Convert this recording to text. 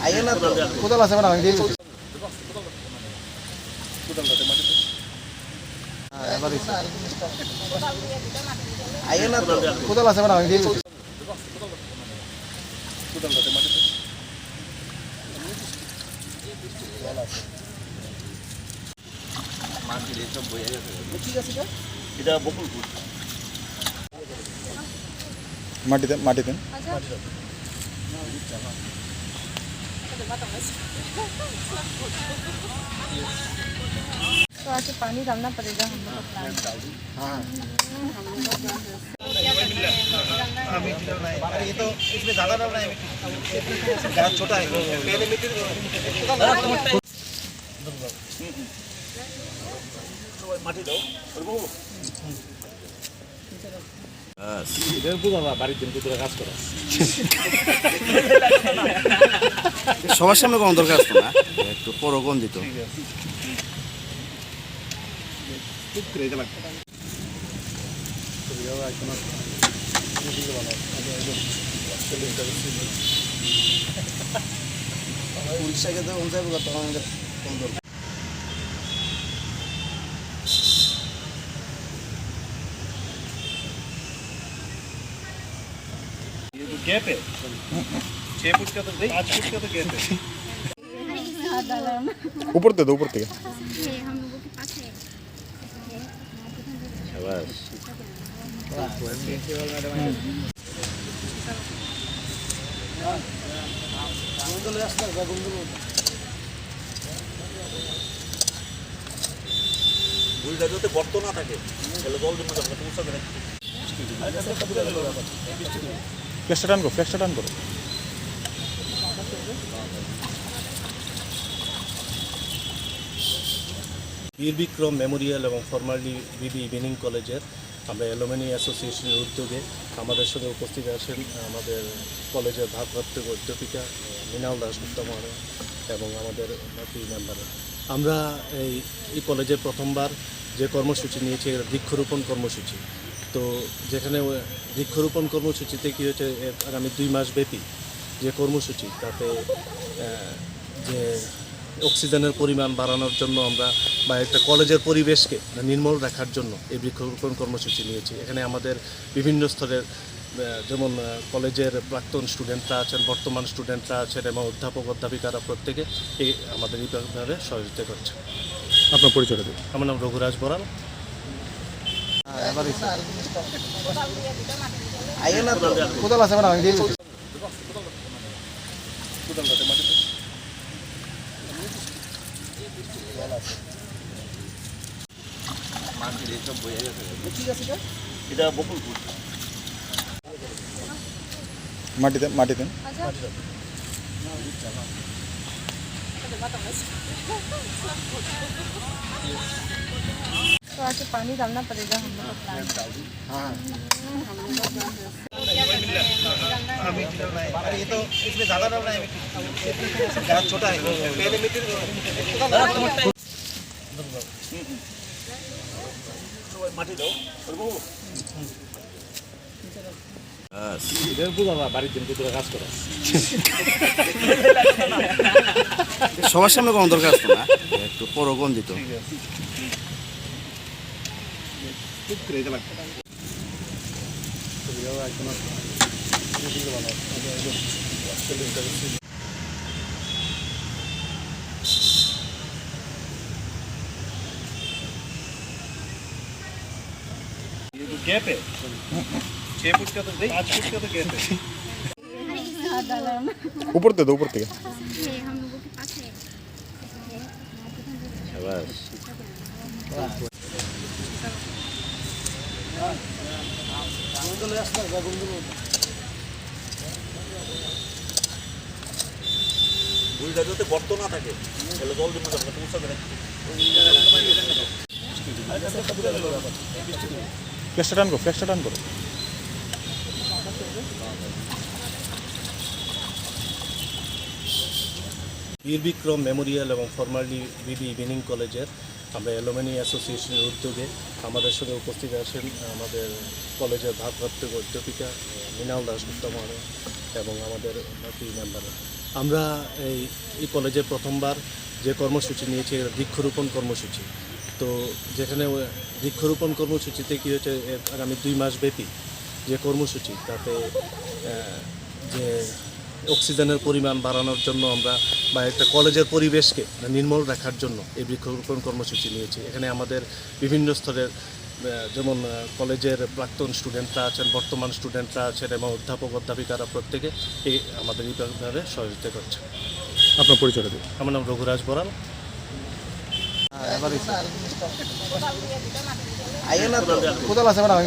আইয়ে না তো কোদাল আছে ম্যাডাম আমি দিয়ে দিচ্ছি এবার আইয়ে না তো কোদাল আছে ম্যাডাম আমি দিয়ে দিচ্ছি এটা বকুলপুর মাটিতে মাটিতে तो आज पानी डालना पड़ेगा हम लोग को प्लांट। हाँ ये तो इसमें ज़्यादा डालना है गाछ छोटा है पहले मिट्टी মাটি দাও বাড়ির দিন ভিতরে কাজ করা সবার সামনে কোনো দরকার আসতো না একটু পরগণ দিত উড়িষ্যাকে তো অনুযায়ী তখন আমাদের কম দরকার गैप है 6 फुट का तो 5 फुट का तो गैप है ऊपर दे दो ऊपर থেকে हम लोगों के पास है शाबाश বুড়িটা যাতে গর্ত না থাকে তাহলে জল জমে যাবে সমস্যা হবে ফ্ল্যাশটা টান করো বীর বিক্রম মেমোরিয়াল এবং ফরমালি বিবি ইভিনিং কলেজের আমরা অ্যালুমিনি অ্যাসোসিয়েশনের উদ্যোগে আমাদের সঙ্গে উপস্থিত আছেন আমাদের কলেজের ভারপ্রাপ্ত অধ্যাপিকা মৃণাল দাশগুপ্তা মহারাজ এবং আমাদের বাকি মেম্বাররা। আমরা এই কলেজে প্রথমবার যে কর্মসূচি নিয়েছি বৃক্ষরোপণ কর্মসূচি। তো যেখানে বৃক্ষরোপণ কর্মসূচিতে কী হচ্ছে আগামী 2 মাস ব্যাপী যে কর্মসূচি তাতে যে অক্সিজেনের পরিমাণ বাড়ানোর জন্য আমরা বা একটা কলেজের পরিবেশকে নির্মল রাখার জন্য এই বৃক্ষরোপণ কর্মসূচি নিয়েছি। এখানে আমাদের বিভিন্ন স্তরের যেমন কলেজের প্রাক্তন স্টুডেন্টরা আছেন, বর্তমান স্টুডেন্টরা আছেন এবং অধ্যাপক অধ্যাপিকারা প্রত্যেকে এই আমাদের এই ব্যাপারে সহযোগিতা করছে। আপনার পরিচয়টা দিন। আমার নাম রঘুরাজ বড়াল। আইয়ে না তো কোদাল আছে ম্যাডাম আমি দিয়ে দিচ্ছি এটা বকুলপুর মাটিতে মাটিতে तो आज पानी डालना पड़ेगा हम लोग को प्लांट। हाँ ये तो इसमें ज़्यादा डालना है गाछ छोटा है पहले मिट्टी মাটি দাও বাড়ির দিন ভিতরে কাজ করা সবার সামনে কোনো দরকার আসতো না একটু পরগণ দিত गैप है 6 फुट का तो 5 फुट का तो गैप है ऊपर दे दो ऊपर থেকে हम लोगों के पास है शाबाश বুড়িটা যাতে গর্ত না থাকে তাহলে জল জমে যাবে সমস্যা হবে ফ্ল্যাশটা টান করো বীর বিক্রম মেমোরিয়াল এবং ফরমালি বিবি ইভিনিং কলেজের আমরা অ্যালুমিনি অ্যাসোসিয়েশনের উদ্যোগে আমাদের সঙ্গে উপস্থিত আছেন আমাদের কলেজের ভারপ্রাপ্ত অধ্যাপিকা মৃণাল দাশগুপ্তা মহারাজ এবং আমাদের বাকি মেম্বাররা। আমরা এই কলেজে প্রথমবার যে কর্মসূচি নিয়েছি বৃক্ষরোপণ কর্মসূচি। তো যেখানে বৃক্ষরোপণ কর্মসূচিতে কী হচ্ছে, আগামী 2 মাস ব্যাপী যে কর্মসূচি, তাতে যে অক্সিজেনের পরিমাণ বাড়ানোর জন্য আমরা বা একটা কলেজের পরিবেশকে নির্মল রাখার জন্য এই বৃক্ষরোপণ কর্মসূচি নিয়েছি। এখানে আমাদের বিভিন্ন স্তরের যেমন কলেজের প্রাক্তন স্টুডেন্টরা আছেন, বর্তমান স্টুডেন্টরা আছেন এবং অধ্যাপক অধ্যাপিকারা প্রত্যেকে আমাদের এইভাবে সহযোগিতা করছে। আপনার পরিচয়টা দিন। আমার নাম রঘুরাজ বড়াল। আইএ না তো কোথাও আছে ম্যাডাম